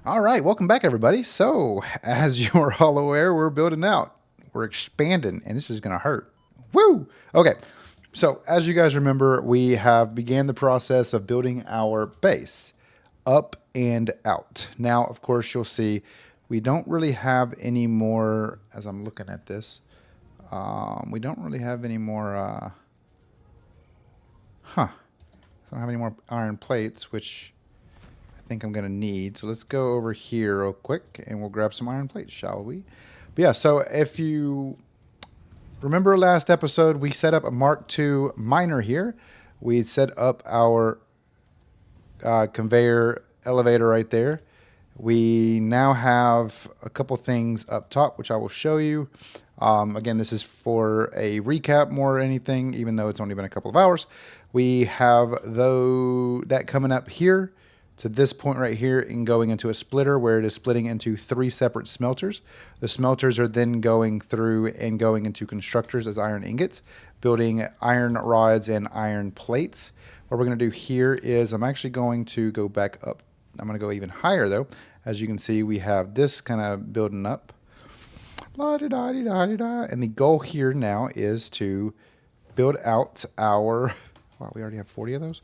All right, welcome back, everybody. So, as you are all aware, we're building out, we're expanding, and this is going to hurt. Woo! Okay, so as you guys remember, we have began the process of building our base up and out. Now, of course, you'll see we don't really have any more, as I'm looking at this, we don't really have any more, I don't have any more iron plates, which I think I'm going to need. So let's go over here real quick and we'll grab some iron plates, shall we? But yeah, so if you remember last episode, we set up a Mark II miner here. We set up our conveyor elevator right there. We now have a couple things up top, which I will show you. Again, this is for a recap more than anything, even though it's only been a couple of hours. We have that coming up here to this point right here and going into a splitter where it is splitting into 3 separate smelters. The smelters are then going through and going into constructors as iron ingots, building iron rods and iron plates. What we're going to do here is I'm actually going to go back up. I'm going to go even higher though. As you can see, we have this kind of building up. La-di-da-di-da-di-da. And the goal here now is to build out our, wow, we already have 40 of those.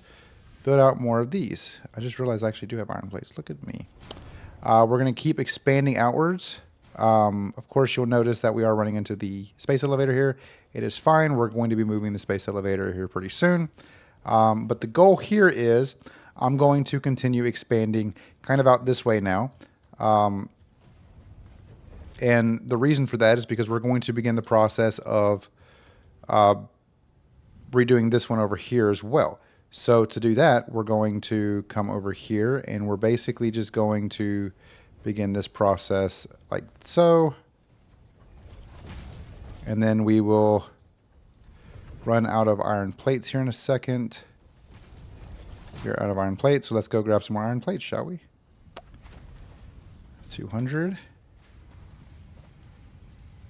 Build out more of these. I just realized I actually do have iron plates. Look at me. We're going to keep expanding outwards. Of course, you'll notice that we are running into the space elevator here. It is fine. We're going to be moving the space elevator here pretty soon. But the goal here is I'm going to continue expanding kind of out this way now. And the reason for that is because we're going to begin the process of redoing this one over here as well. So to do that, we're going to come over here and we're basically just going to begin this process like so. And then we will run out of iron plates here in a second. We're out of iron plates, so let's go grab some more iron plates, shall we? 200.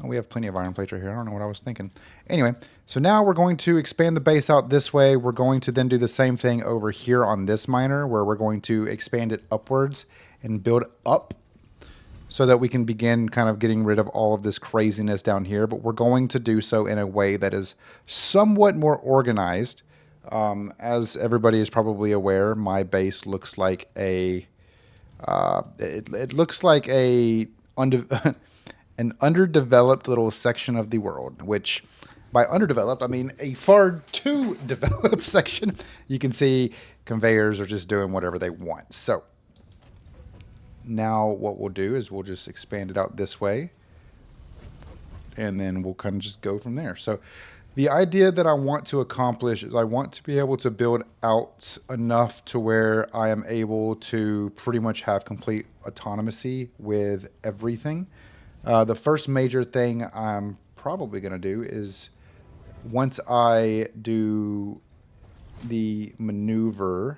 Oh, we have plenty of iron plates right here. I don't know what I was thinking. Anyway, so now we're going to expand the base out this way. We're going to then do the same thing over here on this miner where we're going to expand it upwards and build up so that we can begin kind of getting rid of all of this craziness down here. But we're going to do so in a way that is somewhat more organized. As everybody is probably aware, my base looks like a it looks like a an underdeveloped little section of the world, which by underdeveloped, I mean a far too developed section. You can see conveyors are just doing whatever they want. So now what we'll do is we'll just expand it out this way and then we'll kind of just go from there. So the idea that I want to accomplish is I want to be able to build out enough to where I am able to pretty much have complete autonomy with everything. The first major thing I'm probably going to do is once I do the maneuver,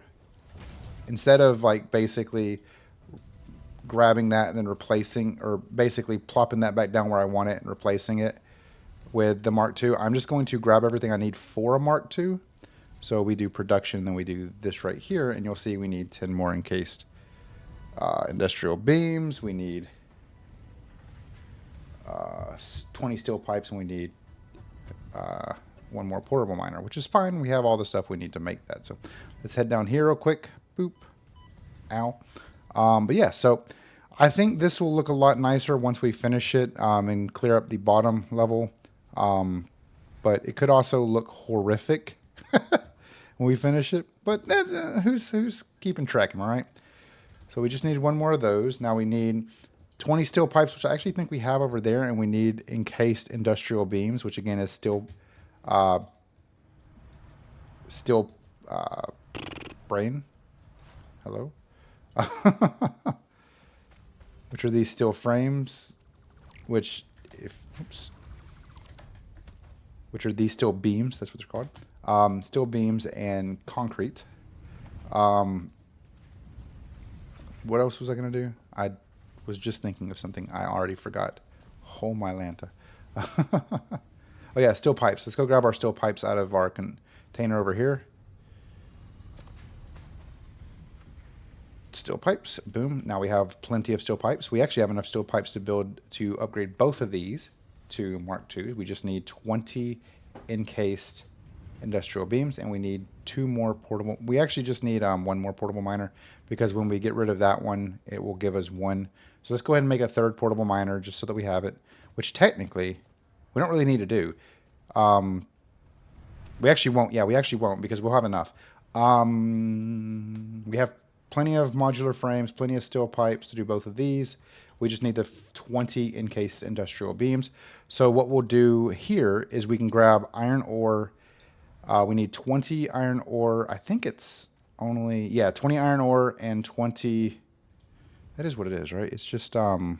instead of like basically grabbing that and then replacing or basically plopping that back down where I want it and replacing it with the Mark II, I'm just going to grab everything I need for a Mark II. So we do production, then we do this right here, and you'll see we need 10 more encased industrial beams. We need 20 steel pipes, and we need 1 more portable miner, which is fine. We have all the stuff we need to make that. So let's head down here real quick. Boop. Ow. But yeah, so I think this will look a lot nicer once we finish it and clear up the bottom level. But it could also look horrific when we finish it. But who's keeping track, am I right? So we just need 1 more of those. Now we need 20 steel pipes, which I actually think we have over there, and we need encased industrial beams, which again is steel brain. Hello? Which are these steel frames, which are these steel beams, that's what they're called. Steel beams and concrete. What else was I going to do? I was just thinking of something I already forgot. Oh my Lanta. Oh yeah, steel pipes. Let's go grab our steel pipes out of our container over here. steel pipes. Boom. Now we have plenty of steel pipes. We actually have enough steel pipes to upgrade both of these to Mark II. We just need 20 encased industrial beams, and we need 2 more portable. We actually just need 1 more portable miner, because when we get rid of that one, it will give us 1. So let's go ahead and make a 3rd portable miner just so that we have it, which technically we don't really need to do. We actually won't. Yeah, we actually won't, because we'll have enough. We have plenty of modular frames, plenty of steel pipes to do both of these. We just need the 20 encased industrial beams. So what we'll do here is we can grab iron ore. We need 20 iron ore. I think it's only, yeah, 20 iron ore and 20. That is what it is, right? It's just, no,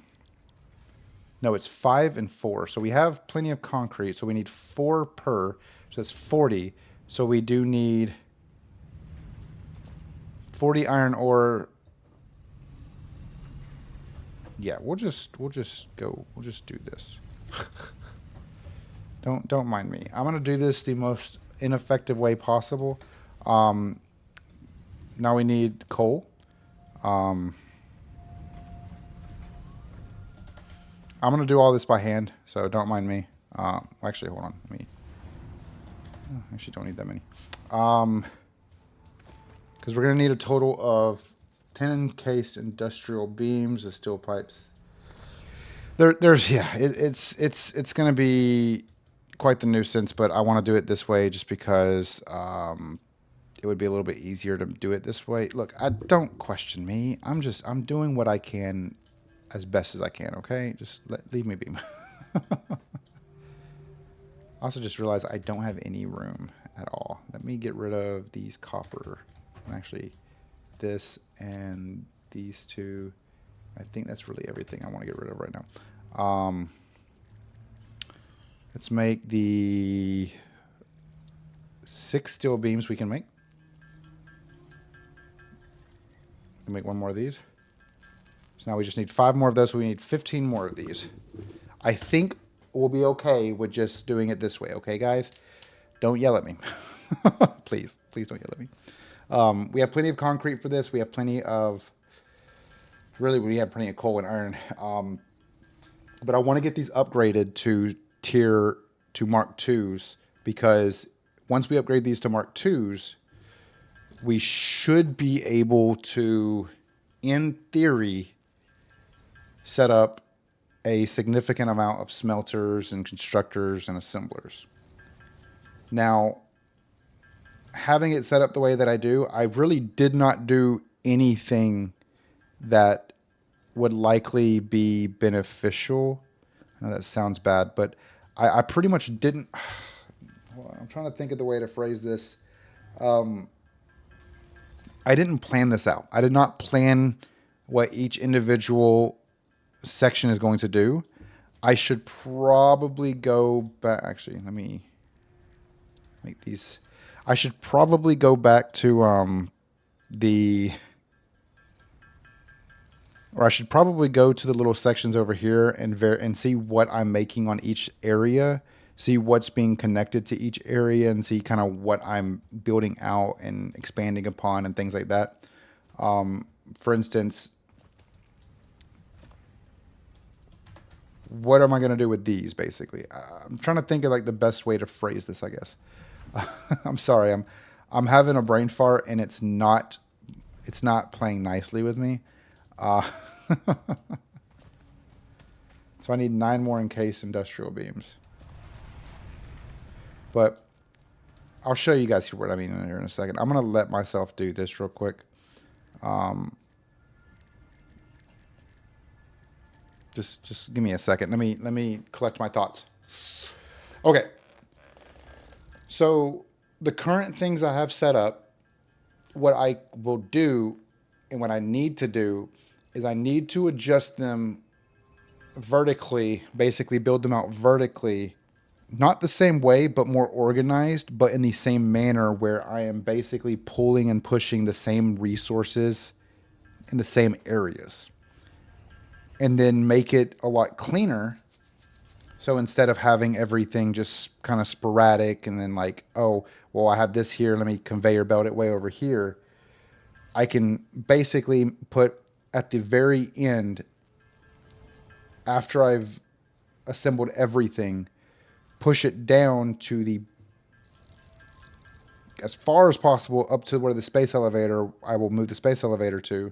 it's 5 and 4. So we have plenty of concrete. So we need 4 per. So that's 40. So we do need 40 iron ore. Yeah, we'll just do this. Don't mind me. I'm gonna do this the most ineffective way possible. Now we need coal. I'm gonna do all this by hand, so don't mind me. Actually, hold on. Let me. I actually don't need that many. Because we're gonna need a total of 10 encased industrial beams of steel pipes. There's yeah, it's gonna be quite the nuisance, but I want to do it this way just because it would be a little bit easier to do it this way. Look, don't question me. I'm doing what I can as best as I can. Okay, just leave me be. Also, just realized I don't have any room at all. Let me get rid of these copper. Actually, this and these 2. I think that's really everything I want to get rid of right now. Let's make the 6 steel beams we can make. We'll make 1 more of these. So now we just need 5 more of those. So we need 15 more of these. I think we'll be okay with just doing it this way. Okay, guys? Don't yell at me. Please don't yell at me. We have plenty of concrete for this. We have plenty of... Really, we have plenty of coal and iron. But I want to get these upgraded to Mark IIs, because once we upgrade these to Mark IIs, we should be able to, in theory, set up a significant amount of smelters and constructors and assemblers. Now, having it set up the way that I do, I really did not do anything that would likely be beneficial. I know that sounds bad, but I pretty much didn't. Hold on, I'm trying to think of the way to phrase this. I didn't plan this out. I did not plan what each individual section is going to do. I should probably go back. Actually, let me make these. I should probably go back to or I should probably go to the little sections over here and see what I'm making on each area, see what's being connected to each area, and see kind of what I'm building out and expanding upon and things like that. For instance, what am I going to do with these, basically? I'm trying to think of like the best way to phrase this, I guess. I'm sorry. I'm having a brain fart, and it's not playing nicely with me. So I need 9 more encased industrial beams. But I'll show you guys what I mean in here in a second. I'm going to let myself do this real quick. Just give me a second. Let me collect my thoughts. Okay. So the current things I have set up, what I will do and what I need to do is I need to adjust them vertically, basically build them out vertically, not the same way, but more organized, but in the same manner where I am basically pulling and pushing the same resources in the same areas. And then make it a lot cleaner. So instead of having everything just kind of sporadic and then like, oh, well, I have this here, let me conveyor belt it way over here. I can basically put at the very end, after I've assembled everything, push it down to the, as far as possible, up to where the space elevator, I will move the space elevator to.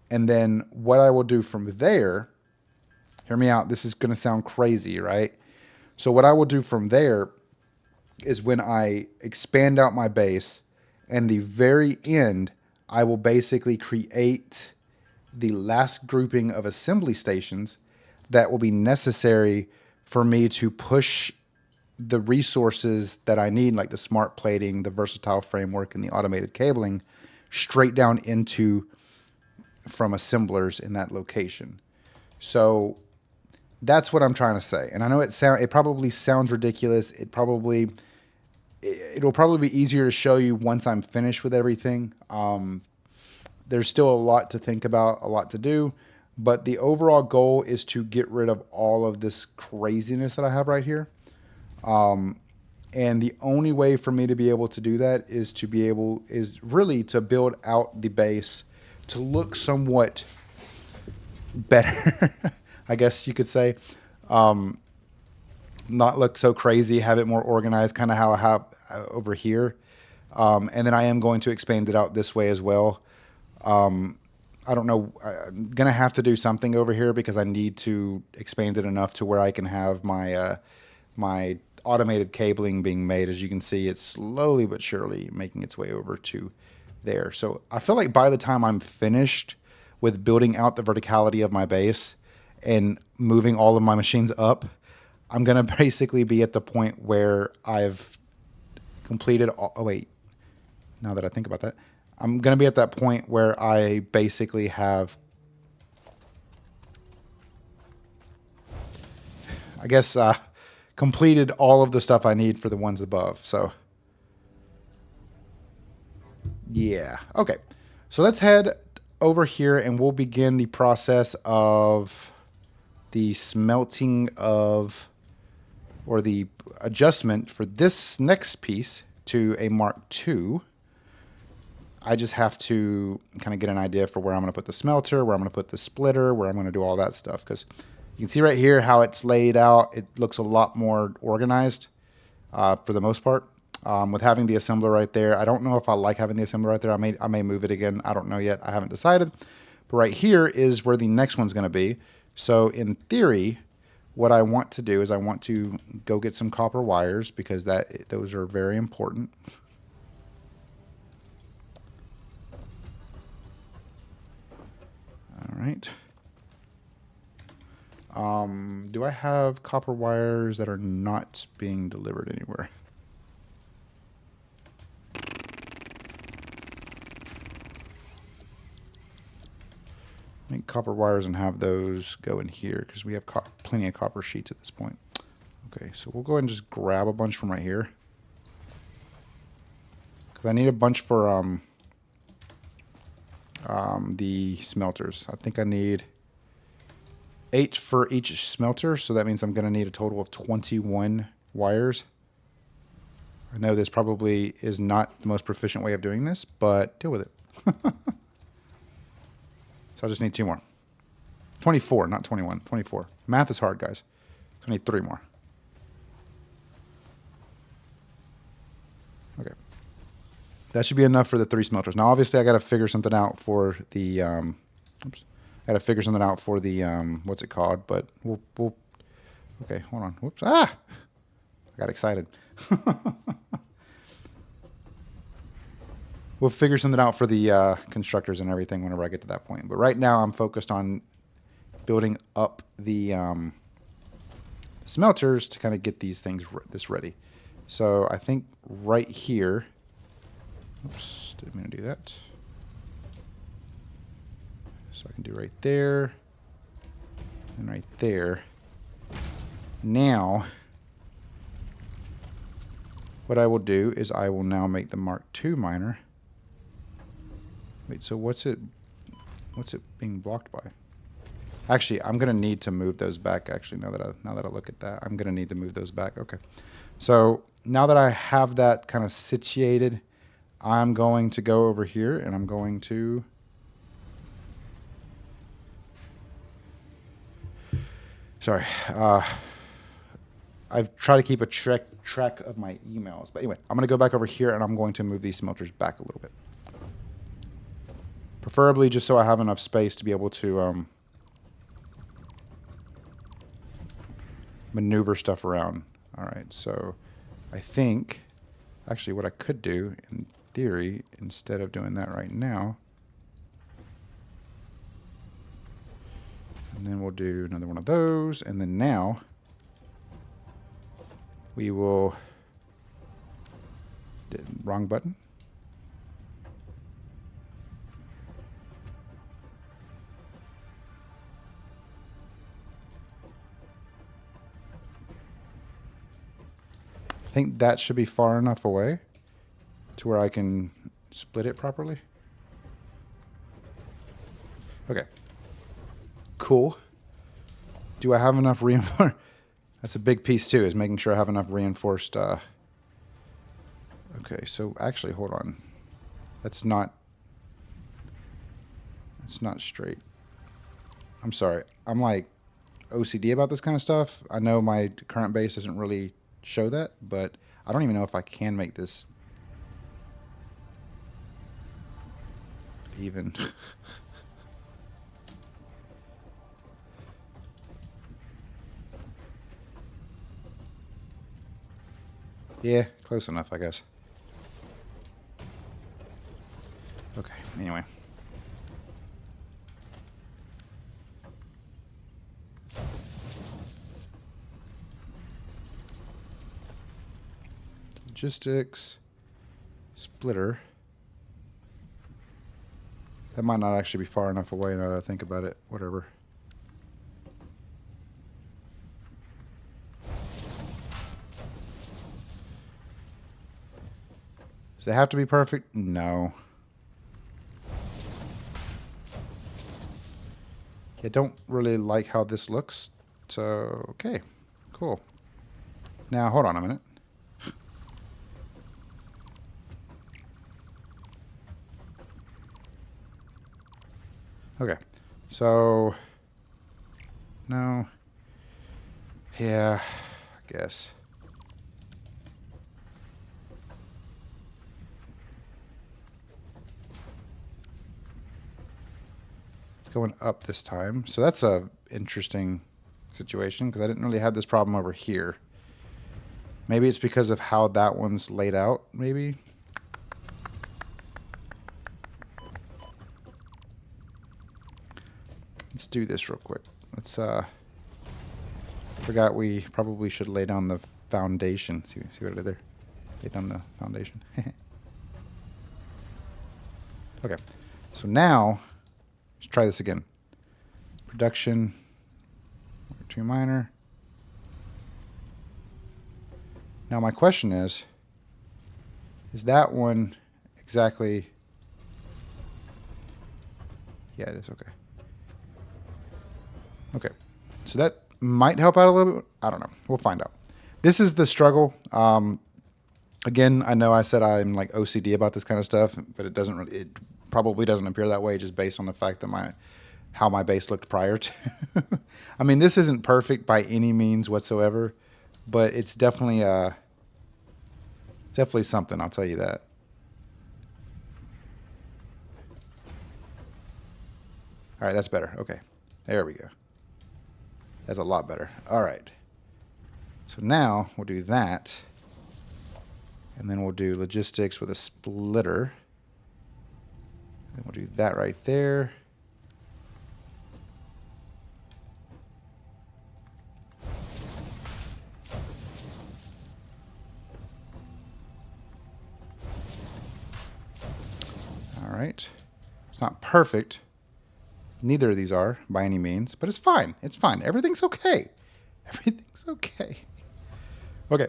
And then what I will do from there, hear me out, this is going to sound crazy, right? So what I will do from there is when I expand out my base, and the very end, I will basically create the last grouping of assembly stations that will be necessary for me to push the resources that I need, like the smart plating, the versatile framework, and the automated cabling, straight down into from assemblers in that location. So that's what I'm trying to say. And I know it probably sounds ridiculous. It'll probably be easier to show you once I'm finished with everything. There's still a lot to think about, a lot to do, but the overall goal is to get rid of all of this craziness that I have right here. And the only way for me to be able to do that is really to build out the base to look somewhat better, I guess you could say. Not look so crazy, have it more organized, kind of how I have over here. And then I am going to expand it out this way as well. I don't know. I'm going to have to do something over here because I need to expand it enough to where I can have my my automated cabling being made. As you can see, it's slowly but surely making its way over to there. So I feel like by the time I'm finished with building out the verticality of my base and moving all of my machines up, I'm going to basically be at the point where I've completed all, oh wait, now that I think about that, I'm going to be at that point where I basically have, I guess, completed all of the stuff I need for the ones above. So yeah. Okay. So let's head over here and we'll begin the process of the smelting of, or the adjustment for this next piece to a Mark II. I just have to kind of get an idea for where I'm going to put the smelter, where I'm going to put the splitter, where I'm going to do all that stuff. Because you can see right here how it's laid out. It looks a lot more organized for the most part. With having the assembler right there, I don't know if I like having the assembler right there. I may move it again. I don't know yet. I haven't decided. But right here is where the next one's going to be. So in theory, what I want to do is I want to go get some copper wires because those are very important. All right. Do I have copper wires that are not being delivered anywhere? Make copper wires and have those go in here because we have plenty of copper sheets at this point. Okay, so we'll go ahead and just grab a bunch from right here. Because I need a bunch for the smelters. I think I need 8 for each smelter, so that means I'm going to need a total of 21 wires. I know this probably is not the most proficient way of doing this, but deal with it. So I just need 2 more. 24, not 21. 24. Math is hard, guys. So I need 3 more. Okay. That should be enough for the 3 smelters. Now, obviously, I got to figure something out for the... oops. I got to figure something out for the... what's it called? But we'll... Okay, hold on. Whoops. Ah! I got excited. We'll figure something out for the constructors and everything whenever I get to that point. But right now, I'm focused on building up the smelters to kind of get these things ready. So I think right here... Oops, didn't mean to do that. So I can do right there and right there. Now, what I will do is I will now make the Mark II miner. Wait, so what's it being blocked by? Actually, I'm gonna need to move those back. Actually, now that I look at that, I'm gonna need to move those back. Okay, so now that I have that kind of situated, I'm going to go over here and I'm going to... Sorry. I've tried to keep a track of my emails. But anyway, I'm going to go back over here and I'm going to move these smelters back a little bit. Preferably just so I have enough space to be able to maneuver stuff around. All right, so I think actually what I could do in theory, instead of doing that right now, and then we'll do another one of those, and then now we will... Wrong button. I think that should be far enough away to where I can split it properly. Okay. Cool. Do I have enough reinforced? That's a big piece too, is making sure I have enough reinforced. Okay, so actually, hold on. That's not straight. I'm sorry. I'm like OCD about this kind of stuff. I know my current base doesn't really show that, but I don't even know if I can make this even. Yeah, close enough, I guess. Okay, anyway. Logistics. Splitter. That might not actually be far enough away now that I think about it. Whatever. Does it have to be perfect? No. I don't really like how this looks. So, okay. Cool. Now, hold on a minute. Okay. So, no. Yeah, I guess. Going up this time. So that's a interesting situation because I didn't really have this problem over here. Maybe it's because of how that one's laid out, maybe. Let's do this real quick. Let's forgot we probably should lay down the foundation. See what I did there? Lay down the foundation. Okay. So now let's try this again. Production, 2 minor. Now my question is that one exactly? Yeah, it is, okay. Okay, so that might help out a little bit. I don't know, we'll find out. This is the struggle. Again, I know I said I'm like OCD about this kind of stuff, but it doesn't really, it probably doesn't appear that way just based on the fact that how my base looked prior to. I mean, this isn't perfect by any means whatsoever, but it's definitely something, I'll tell you that. All right, that's better. Okay, there we go. That's a lot better. All right. So now we'll do that. And then we'll do logistics with a splitter. And we'll do that right there. All right. It's not perfect. Neither of these are by any means, but it's fine. It's fine. Everything's okay. Everything's okay. Okay.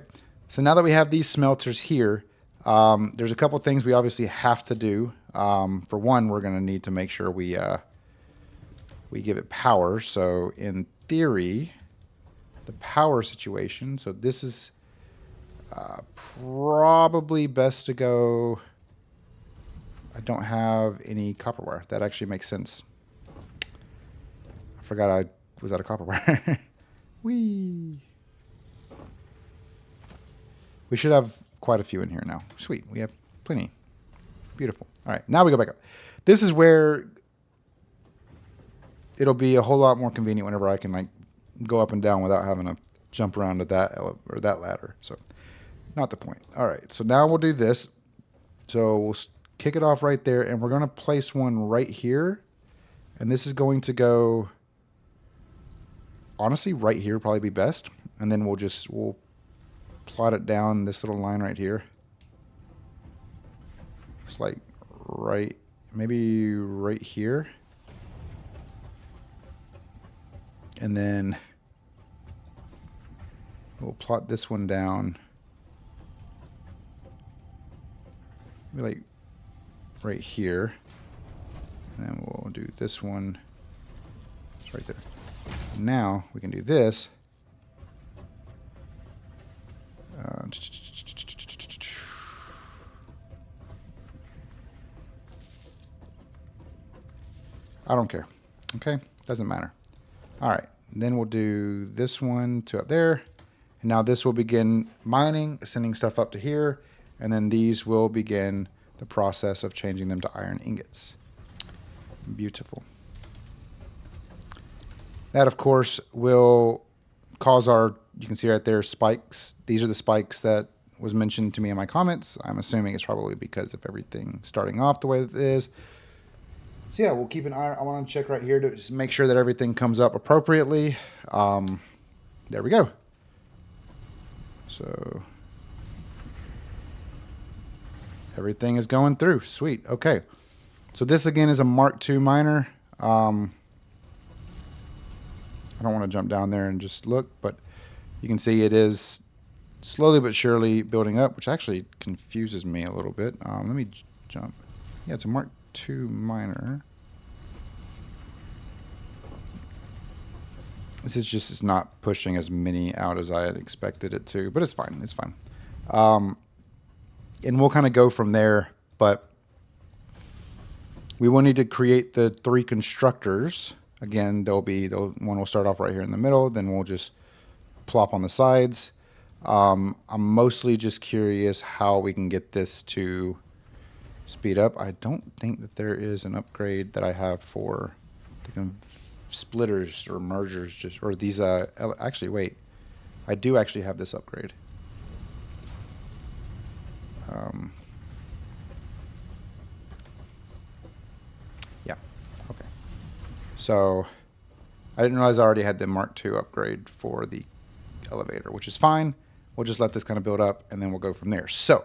So now that we have these smelters here, there's a couple things we obviously have to do. For one, we're going to need to make sure we give it power. So in theory, the power situation. So this is probably best to go I don't have any copper wire. That actually makes sense. I forgot I was out of copper wire. Whee! We should have quite a few in here now. Sweet. We have plenty. Beautiful. All right. Now we go back up. This is where it'll be a whole lot more convenient whenever I can like go up and down without having to jump around to that or that ladder. So not the point. All right. So now we'll do this. So we'll kick it off right there, and we're going to place one right here. And this is going to go, honestly, right here probably be best. And then we'll plot it down this little line right here. It's like maybe right here. And then we'll plot this one down. Maybe like right here. And then we'll do this one. It's right there. Now we can do this. I don't care. Okay, doesn't matter. All right, then we'll do this one to up there. And now this will begin mining, sending stuff up to here. And then these will begin the process of changing them to iron ingots. Beautiful. That, of course, will cause you can see right there, spikes. These are the spikes that was mentioned to me in my comments. I'm assuming it's probably because of everything starting off the way that it is. So yeah, we'll keep an eye. I want to check right here to just make sure that everything comes up appropriately. There we go. So everything is going through. Sweet. Okay. So this again is a Mark II miner. I don't want to jump down there and just look, but you can see it is slowly but surely building up, which actually confuses me a little bit. Let me jump. Yeah, it's a Mark II miner. This is just, it's not pushing as many out as I had expected it to, but it's fine. It's fine. And we'll kind of go from there, but we will need to create the 3 constructors. Again, one will start off right here in the middle, then we'll just plop on the sides. I'm mostly just curious how we can get this to speed up. I don't think that there is an upgrade that I have for the splitters or mergers, or these. Actually, wait, I do actually have this upgrade. Yeah. Okay. So I didn't realize I already had the Mark II upgrade for the elevator, which is fine. We'll just let this kind of build up, and then we'll go from there. So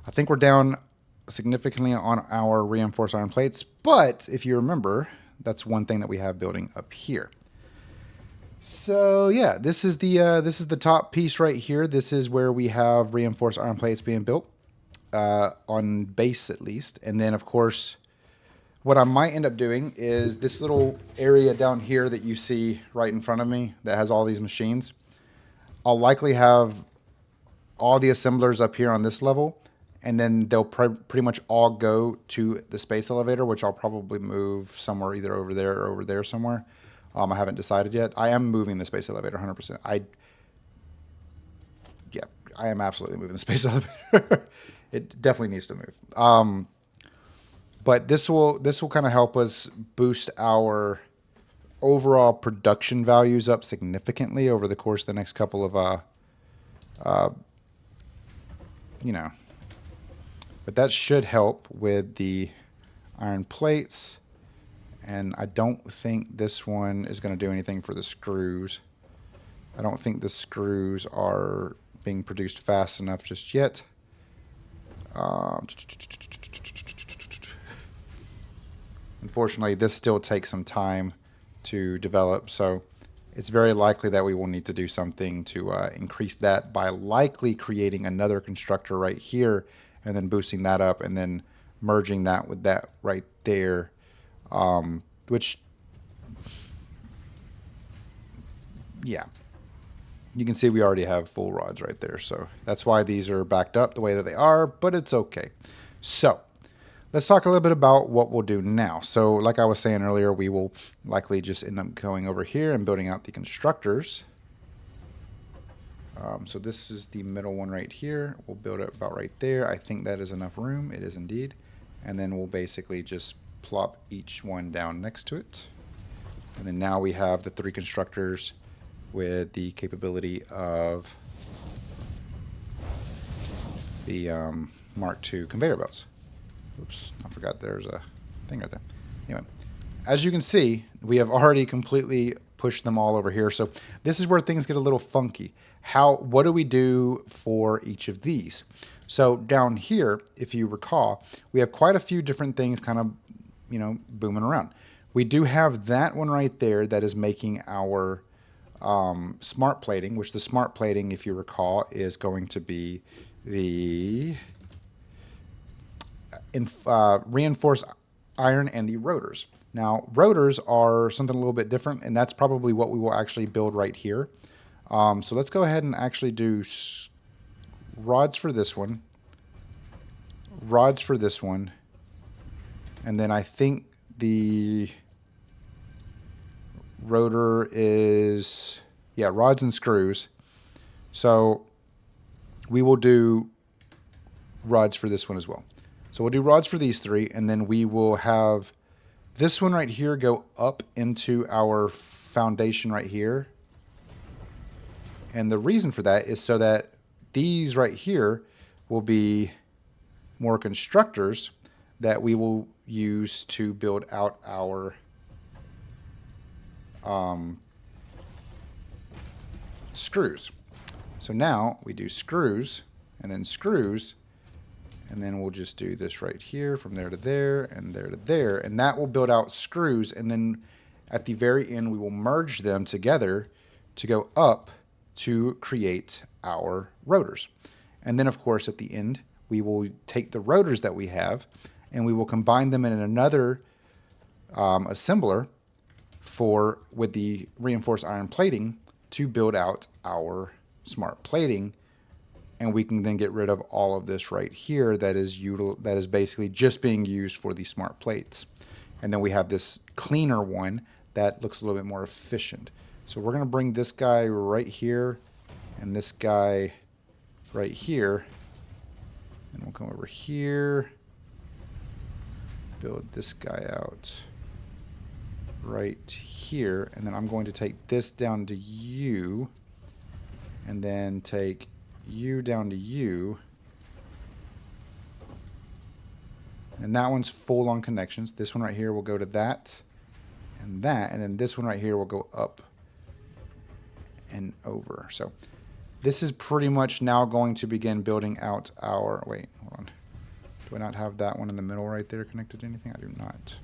I think we're down significantly on our reinforced iron plates, but if you remember, that's one thing that we have building up here. So yeah, this is the top piece right here. This is where we have reinforced iron plates being built, on base at least. And then of course, what I might end up doing is this little area down here that you see right in front of me that has all these machines. I'll likely have all the assemblers up here on this level, and then they'll pretty much all go to the space elevator, which I'll probably move somewhere either over there or over there somewhere. I haven't decided yet. I am moving the space elevator 100%. I am absolutely moving the space elevator. It definitely needs to move. But this will kind of help us boost our overall production values up significantly over the course of the next couple of but that should help with the iron plates. And I don't think this one is going to do anything for the screws. I don't think the screws are being produced fast enough just yet. Unfortunately, this still takes some time to develop, so it's very likely that we will need to do something to increase that by likely creating another constructor right here and then boosting that up and then merging that with that right there, which, yeah, you can see we already have full rods right there, so that's why these are backed up the way that they are, but it's okay. So let's talk a little bit about what we'll do now. So like I was saying earlier, we will likely just end up going over here and building out the constructors. So this is the middle one right here. We'll build it about right there. I think that is enough room. It is indeed. And then we'll basically just plop each one down next to it. And then now we have the 3 constructors with the capability of the Mark II conveyor belts. Oops, I forgot there's a thing right there. Anyway, as you can see, we have already completely pushed them all over here. So this is where things get a little funky. What do we do for each of these? So down here, if you recall, we have quite a few different things kind of, booming around. We do have that one right there that is making our smart plating, which the smart plating, if you recall, is going to be the reinforced iron and the rotors. Now, rotors are something a little bit different, and that's probably what we will actually build right here. So let's go ahead and actually do rods for this one, rods for this one, and then I think the rotor is, yeah, rods and screws. So we will do rods for this one as well. So we'll do rods for these 3, and then we will have this one right here go up into our foundation right here. And the reason for that is so that these right here will be more constructors that we will use to build out our screws. So now we do screws and then screws, and then we'll just do this right here from there to there and there to there, and that will build out screws, and then at the very end we will merge them together to go up to create our rotors. And then of course at the end we will take the rotors that we have and we will combine them in another assembler with the reinforced iron plating to build out our smart plating, and we can then get rid of all of this right here that is basically just being used for the smart plates. And then we have this cleaner one that looks a little bit more efficient. So we're going to bring this guy right here and this guy right here, and we'll come over here, build this guy out right here, and then I'm going to take this down to you, and then take you down to you, and that one's full on connections. This one right here will go to that, and then this one right here will go up and over. So this is pretty much now going to begin building out our, wait, hold on. Do I not have that one in the middle right there connected to anything? I do not.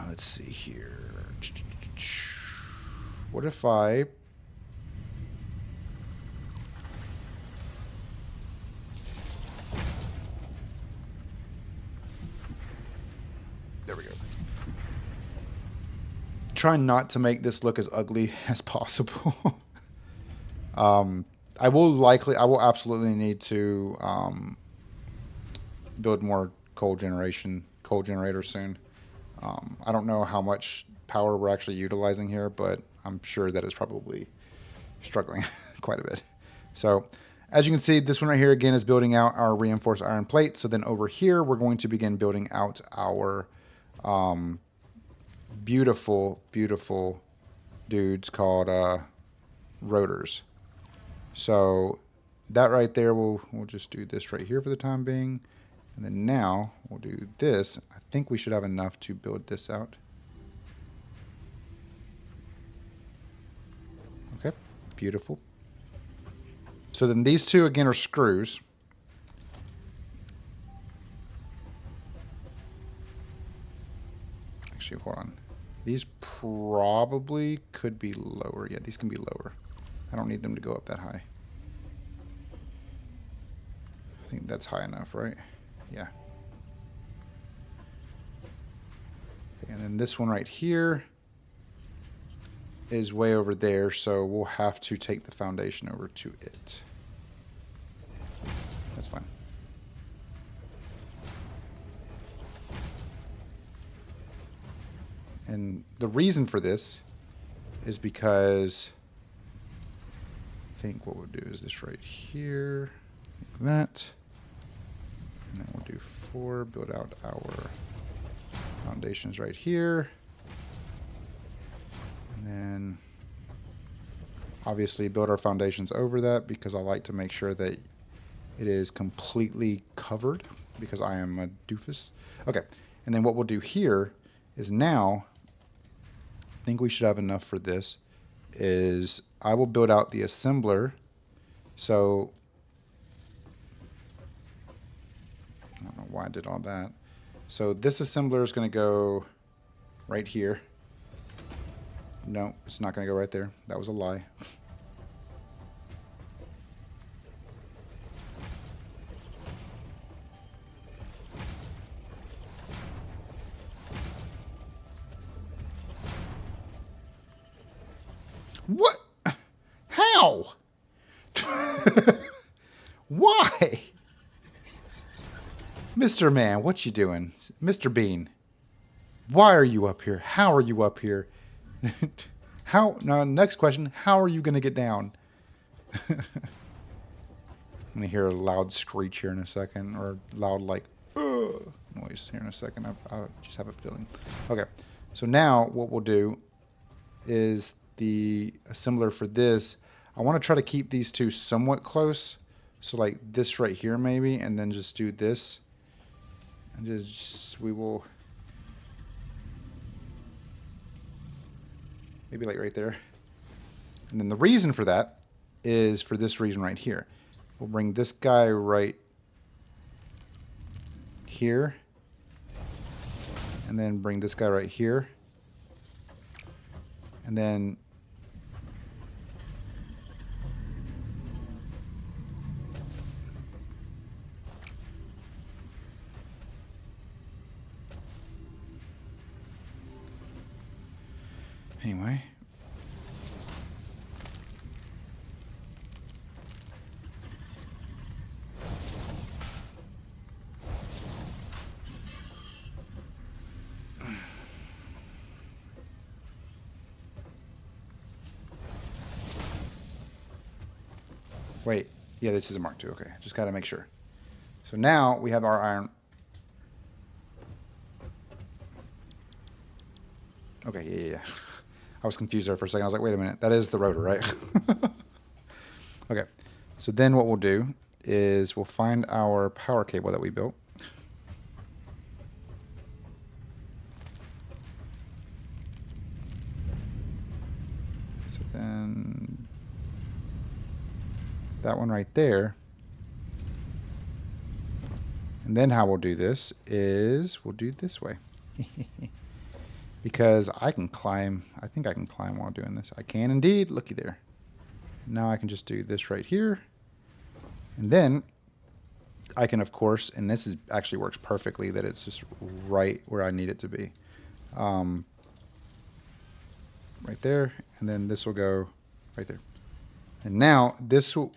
Let's see here. What if I... There we go. Try not to make this look as ugly as possible. I will absolutely need to build more coal generators soon. I don't know how much power we're actually utilizing here, but I'm sure that it's probably struggling quite a bit. So as you can see, this one right here again is building out our reinforced iron plate. So then over here, we're going to begin building out our beautiful, beautiful dudes called rotors. So that right there, we'll just do this right here for the time being. And then now we'll do this. I think we should have enough to build this out. Okay, beautiful. So then these two again are screws. Actually, hold on. These probably could be lower. Yeah, these can be lower. I don't need them to go up that high. I think that's high enough, right? Yeah. And then this one right here. is way over there, so we'll have to take the foundation over to it. That's fine. And the reason for this is because I think what we'll do is this right here, like that. And then we'll do 4, build out our foundations right here. And then obviously build our foundations over that because I like to make sure that it is completely covered because I am a doofus. Okay, and then what we'll do here is now, I think we should have enough for this, is I will build out the assembler. So I don't know why I did all that. So this assembler is going to go right here. No, it's not going to go right there. That was a lie. What? How? Why? Mr. Man, what you doing? Mr. Bean, why are you up here? How are you up here? How? Now, next question. How are you going to get down? I'm going to hear a loud screech here in a second, or loud, like, noise here in a second. I just have a feeling. Okay, so now what we'll do is the assembler for this. I want to try to keep these two somewhat close. So like this right here maybe, and then just do this. And just, we will, maybe like right there. And then the reason for that is for this reason right here. We'll bring this guy right here. And then bring this guy right here. And then anyway. Wait, yeah, this is a Mark II. Okay, just got to make sure. So now we have our iron. Okay, yeah. I was confused there for a second. I was like, wait a minute, that is the rotor, right? Okay, so then what we'll do is we'll find our power cable that we built. So then that one right there. And then how we'll do this is we'll do it this way. Because I can climb. I think I can climb while doing this. I can indeed. Looky there. Now I can just do this right here. And then I can, of course, and this is actually works perfectly, that it's just right where I need it to be. Right there. And then this will go right there. And now this will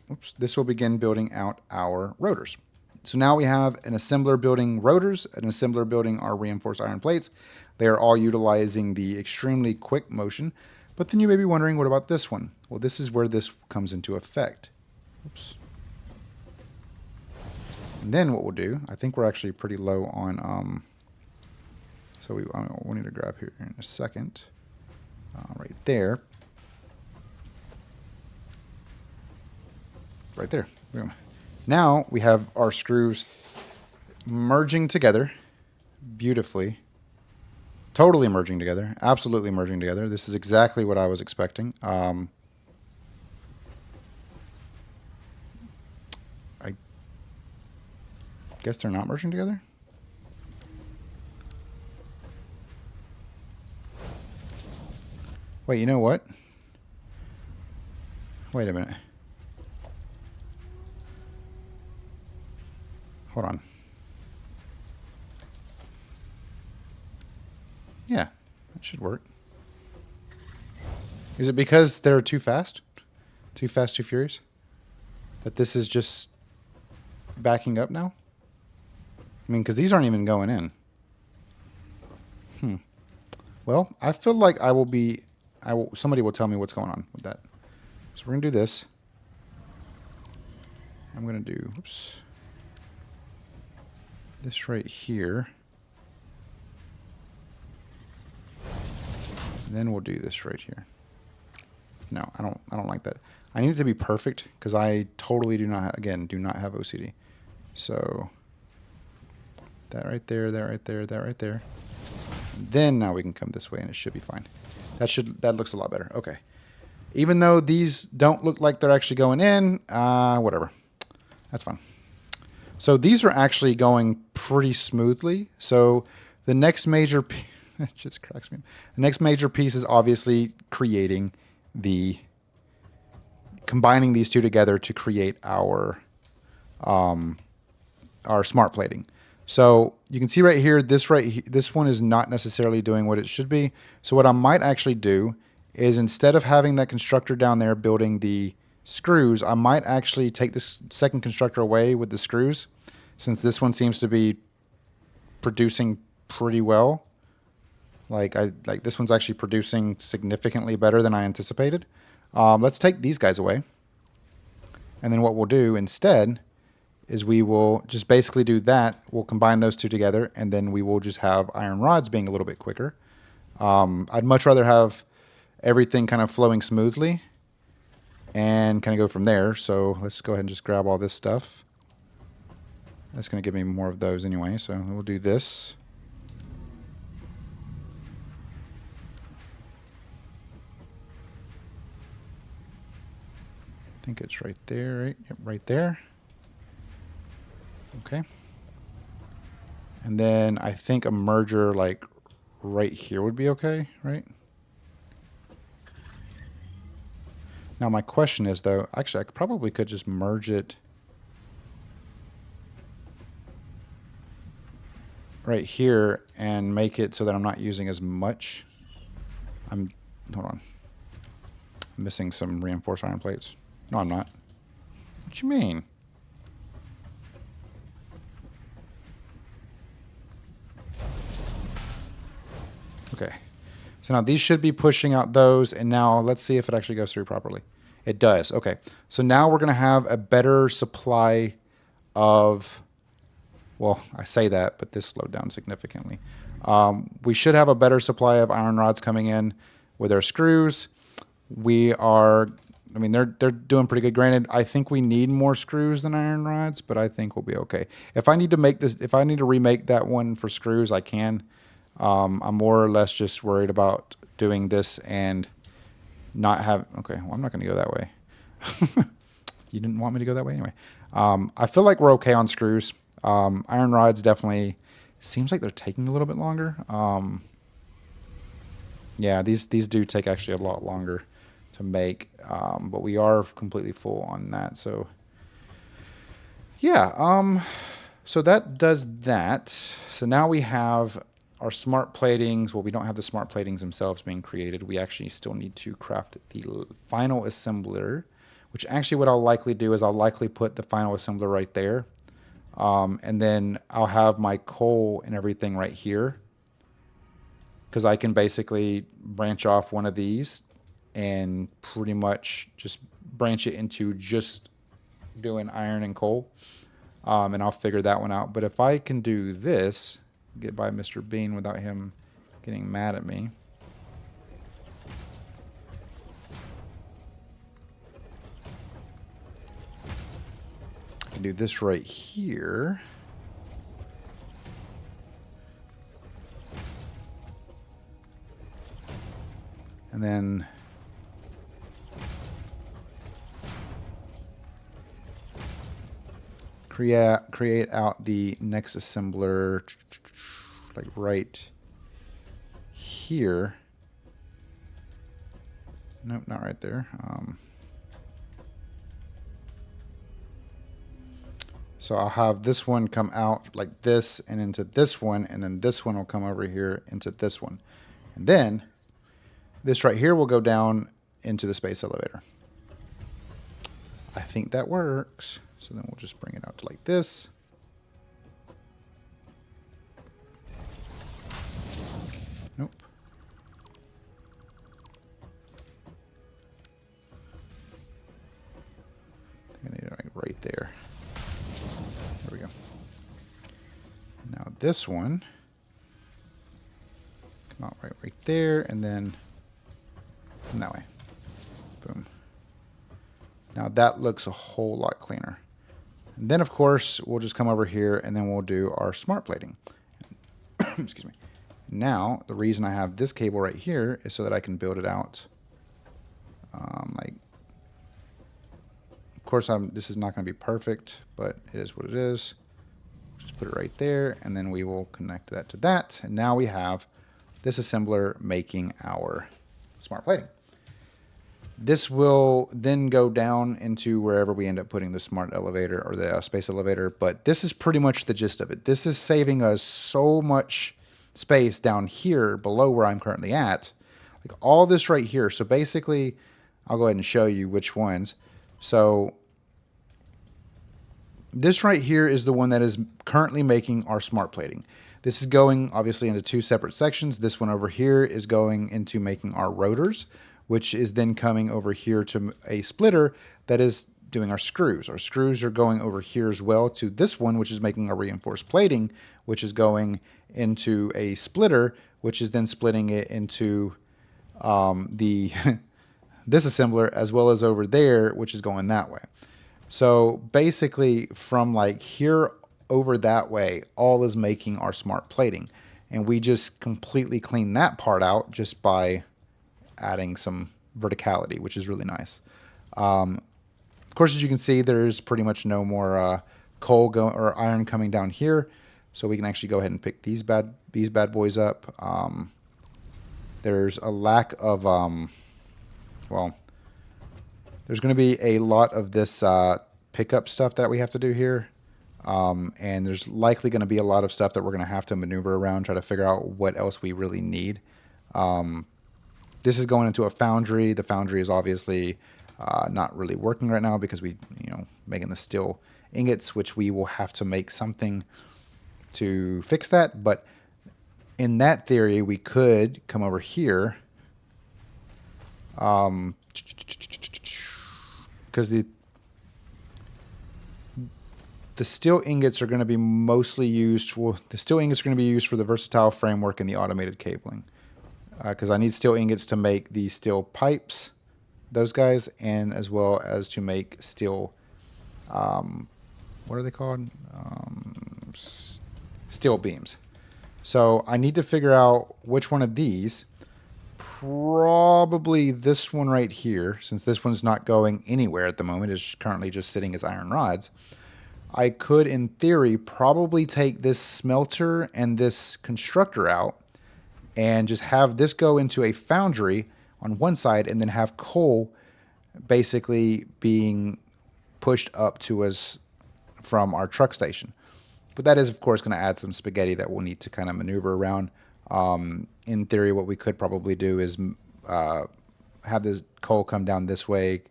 begin building out our rotors. So now we have an assembler building rotors, an assembler building our reinforced iron plates. They are all utilizing the extremely quick motion. But then you may be wondering, what about this one? Well, this is where this comes into effect. Oops. And then what we'll do, I think we're actually pretty low on, so we'll need to grab here in a second. Right there. Right there. Boom. Now we have our screws merging together beautifully. Totally merging together. Absolutely merging together. This is exactly what I was expecting. I guess they're not merging together. Wait, you know what? Wait a minute. Hold on. Yeah, that should work. Is it because they're too fast? Too fast, too furious? That this is just backing up now? I mean, because these aren't even going in. Well, I feel like somebody will tell me what's going on with that. So we're going to do this. I'm going to do, this right here. And then we'll do this right here. No, I don't like that. I need it to be perfect because I totally do not have OCD. So that right there, that right there, that right there. Then now we can come this way and it should be fine. That looks a lot better. Okay. Even though these don't look like they're actually going in, whatever. That's fine. So these are actually going pretty smoothly. So the next major that just cracks me. The next major piece is obviously combining these two together to create our smart plating. So you can see right here, this one is not necessarily doing what it should be. So what I might actually do is instead of having that constructor down there building the screws, I might actually take this second constructor away with the screws, since this one seems to be producing pretty well. Like this one's actually producing significantly better than I anticipated. Let's take these guys away. And then what we'll do instead is we will just basically do that. We'll combine those two together, and then we will just have iron rods being a little bit quicker. I'd much rather have everything kind of flowing smoothly and kind of go from there. So let's go ahead and just grab all this stuff. That's going to give me more of those anyway. So we'll do this. I think it's right there, right? Yep, right there. Okay. And then I think a merger like right here would be okay, right? Now my question is though, actually I probably could just merge it right here and make it so that I'm not using as much. Hold on. I'm missing some reinforced iron plates. No, I'm not. What you mean? Okay. So now these should be pushing out those, and now let's see if it actually goes through properly. It does. Okay. So now we're going to have a better supply of, well, I say that, but this slowed down significantly. We should have a better supply of iron rods coming in with our screws. I mean, they're doing pretty good. Granted, I think we need more screws than iron rods, but I think we'll be okay. If I need to remake that one for screws, I can. I'm more or less just worried about doing this and not have, okay, well, I'm not going to go that way. You didn't want me to go that way anyway. I feel like we're okay on screws. Iron rods definitely seems like they're taking a little bit longer. Yeah, these do take actually a lot longer to make, but we are completely full on that. So yeah, so that does that. So now we have our smart platings. Well, we don't have the smart platings themselves being created. We actually still need to craft the final assembler, which actually what I'll likely do is I'll likely put the final assembler right there. And then I'll have my coal and everything right here, because I can basically branch off one of these and pretty much just branch it into just doing iron and coal. And I'll figure that one out. But if I can do this, get by Mr. Bean without him getting mad at me. I can do this right here. And then create out the next assembler like right here. Nope, not right there. So I'll have this one come out like this and into this one, and then this one will come over here into this one. And then this right here will go down into the space elevator. I think that works. So then we'll just bring it out to like this. Nope. I think I need it right there. There we go. Now this one, come out right there, and then that way. Boom. Now that looks a whole lot cleaner. And then, of course, we'll just come over here and then we'll do our smart plating. Excuse me. Now, the reason I have this cable right here is so that I can build it out. Like, of course, this is not going to be perfect, but it is what it is. Just put it right there, and then we will connect that to that. And now we have this assembler making our smart plating. This will then go down into wherever we end up putting the smart elevator or the space elevator. But this is pretty much the gist of it. This is saving us so much space down here below where I'm currently at. Like all this right here. So basically, I'll go ahead and show you which ones. So this right here is the one that is currently making our smart plating. This is going obviously into two separate sections. This one over here is going into making our rotors, which is then coming over here to a splitter that is doing our screws. Our screws are going over here as well to this one, which is making our reinforced plating, which is going into a splitter, which is then splitting it into the this assembler, as well as over there, which is going that way. So basically from like here over that way, all is making our smart plating. And we just completely clean that part out just by adding some verticality, which is really nice. Of course, as you can see, there's pretty much no more coal or iron coming down here, so we can actually go ahead and pick these bad boys up. There's a lack of well, there's going to be a lot of this pickup stuff that we have to do here, and there's likely going to be a lot of stuff that we're going to have to maneuver around, try to figure out what else we really need. This is going into a foundry. The foundry is obviously not really working right now because we, making the steel ingots, which we will have to make something to fix that. But in that theory, we could come over here, because the steel ingots are going to be mostly used for the versatile framework and the automated cabling. Because I need steel ingots to make the steel pipes, those guys, and as well as to make steel, what are they called? Steel beams. So I need to figure out which one of these, probably this one right here, since this one's not going anywhere at the moment, is currently just sitting as iron rods. I could, in theory, probably take this smelter and this constructor out and just have this go into a foundry on one side and then have coal basically being pushed up to us from our truck station. But that is, of course, going to add some spaghetti that we'll need to kind of maneuver around. In theory, what we could probably do is have this coal come down this way,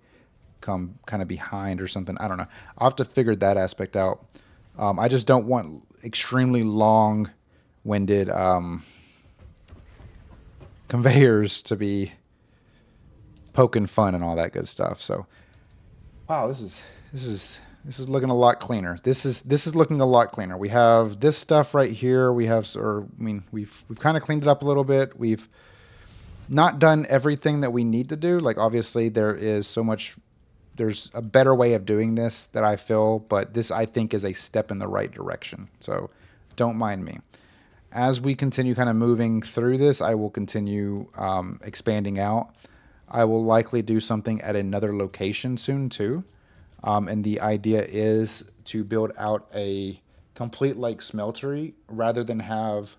come kind of behind or something. I don't know. I'll have to figure that aspect out. I just don't want extremely long-winded conveyors to be poking fun and all that good stuff. So, wow, this is looking a lot cleaner. This is looking a lot cleaner. We have this stuff right here. We've kind of cleaned it up a little bit. We've not done everything that we need to do. Like obviously there's a better way of doing this that I feel, but this I think is a step in the right direction. So don't mind me. As we continue kind of moving through this, I will continue expanding out. I will likely do something at another location soon too. And the idea is to build out a complete like smeltery rather than have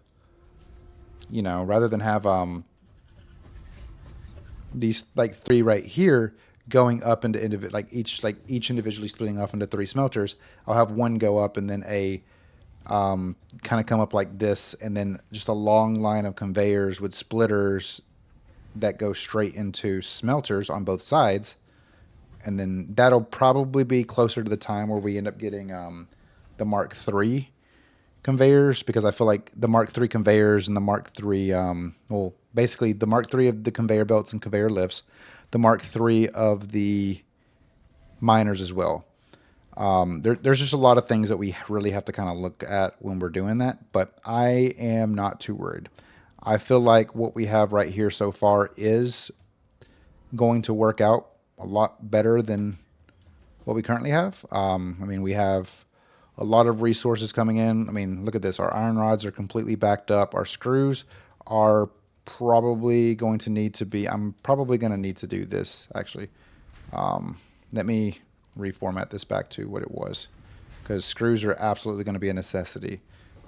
these like three right here going up into each individually splitting off into three smelters. I'll have one go up and then a kind of come up like this, and then just a long line of conveyors with splitters that go straight into smelters on both sides. And then that'll probably be closer to the time where we end up getting the Mark III conveyors, because I feel like the Mark III conveyors and the Mark III, well, basically the Mark III of the conveyor belts and conveyor lifts, the Mark III of the miners as well. There's just a lot of things that we really have to kind of look at when we're doing that, but I am not too worried. I feel like what we have right here so far is going to work out a lot better than what we currently have. I mean, we have a lot of resources coming in. I mean, look at this. Our iron rods are completely backed up. Our screws are probably going to need to be, I'm probably going to need to do this, actually. Let me reformat this back to what it was, because screws are absolutely going to be a necessity.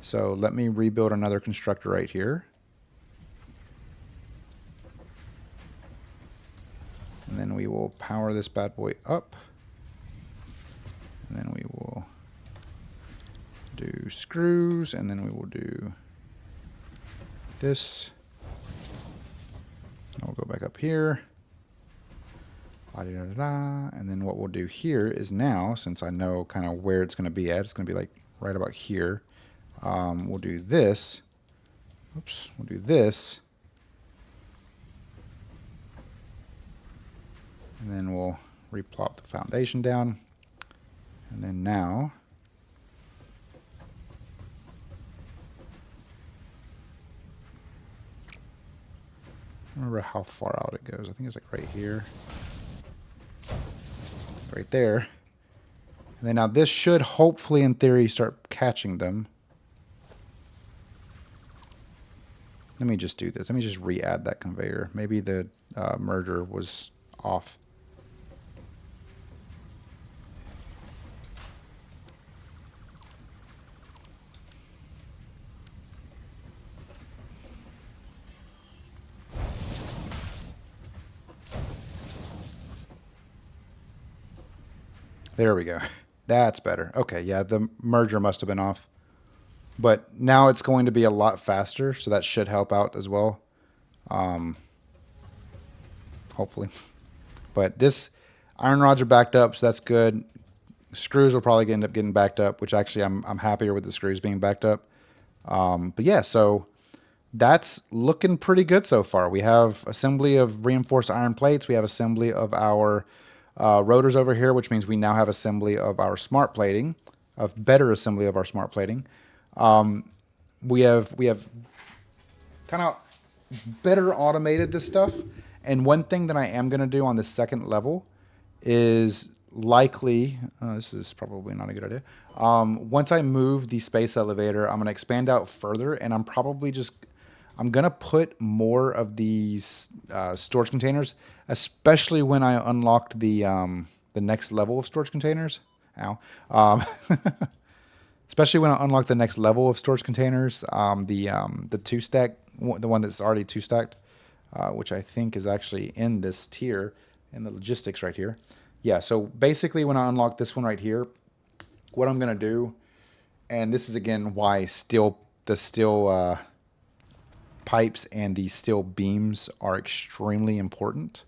So let me rebuild another constructor right here. And then we will power this bad boy up. And then we will do screws, and then we will do this. And we'll go back up here. And then what we'll do here is now, since I know kind of where it's going to be at, it's going to be like right about here. We'll do this. Oops, we'll do this. And then we'll replop the foundation down. And then now, remember how far out it goes. I think it's like right here. Right there. And then now this should hopefully in theory start catching them. Let me just do this. Let me just re-add that conveyor. Maybe the merger was off. There we go. That's better. Okay, yeah, the merger must have been off. But now it's going to be a lot faster, so that should help out as well. Hopefully. But this iron rods are backed up, so that's good. Screws will probably end up getting backed up, which actually I'm happier with the screws being backed up. But yeah, so that's looking pretty good so far. We have assembly of reinforced iron plates. We have assembly of our rotors over here, which means we now have assembly of our smart plating, of better assembly of our smart plating. We have kind of better automated this stuff. And one thing that I am going to do on the second level is likely, this is probably not a good idea. Once I move the space elevator, I'm going to expand out further, and I'm probably I'm going to put more of these storage containers, especially when I unlocked the next level of storage containers. Ow. Especially when I unlock the next level of storage containers, the two stack, the one that's already two stacked, which I think is actually in this tier, in the logistics right here. Yeah, so basically when I unlock this one right here, what I'm going to do, and this is again why the steel pipes and the steel beams are extremely important.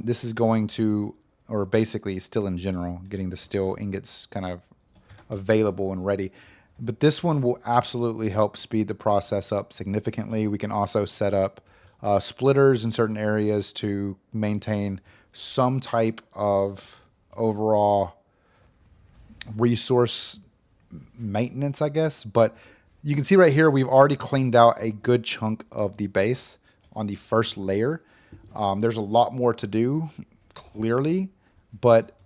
This is going to, or basically still in general, getting the steel ingots kind of available and ready. But this one will absolutely help speed the process up significantly. We can also set up splitters in certain areas to maintain some type of overall resource maintenance, I guess. But you can see right here, we've already cleaned out a good chunk of the base on the first layer. There's a lot more to do, clearly, but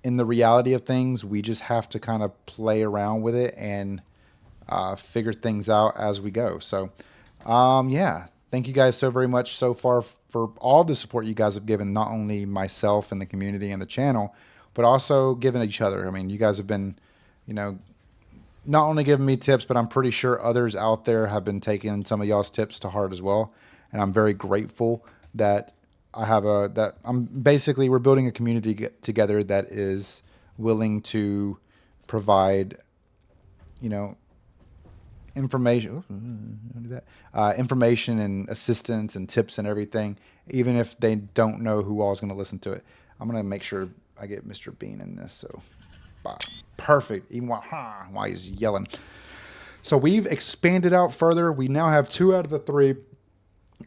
in the reality of things, we just have to kind of play around with it and figure things out as we go. So, yeah, thank you guys so very much so far for all the support you guys have given, not only myself and the community and the channel, but also giving each other. I mean, you guys have been, not only giving me tips, but I'm pretty sure others out there have been taking some of y'all's tips to heart as well. And I'm very grateful that we're building a community together that is willing to provide, information. Don't do that. Information and assistance and tips and everything, even if they don't know who all is going to listen to it. I'm going to make sure I get Mr. Bean in this. So, perfect. Even while he's yelling. So we've expanded out further. We now have 2 out of the 3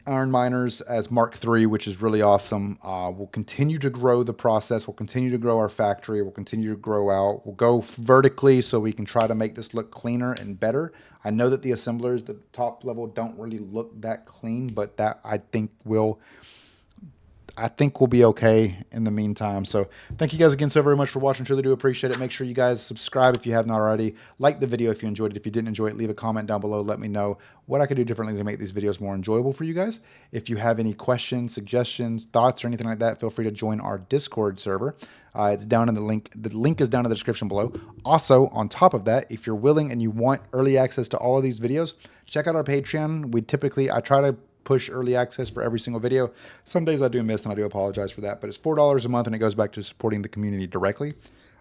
iron miners as Mark III, which is really awesome. We'll continue to grow the process. We'll continue to grow our factory. We'll continue to grow out. We'll go vertically so we can try to make this look cleaner and better. I know that the assemblers at the top level don't really look that clean, but that I think we'll be okay in the meantime. So thank you guys again so very much for watching. Truly do appreciate it. Make sure you guys subscribe if you have not already. Like the video if you enjoyed it. If you didn't enjoy it, leave a comment down below. Let me know what I could do differently to make these videos more enjoyable for you guys. If you have any questions, suggestions, thoughts, or anything like that, feel free to join our Discord server. It's down in the link. The link is down in the description below. Also, on top of that, if you're willing and you want early access to all of these videos, check out our Patreon. I try to push early access for every single video. Some days I do miss, and I do apologize for that, but it's $4 a month, and it goes back to supporting the community directly.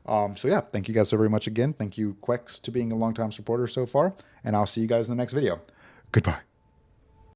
So yeah, thank you guys so very much again. Thank you, Quex, to being a longtime supporter so far, and I'll see you guys in the next video. Goodbye.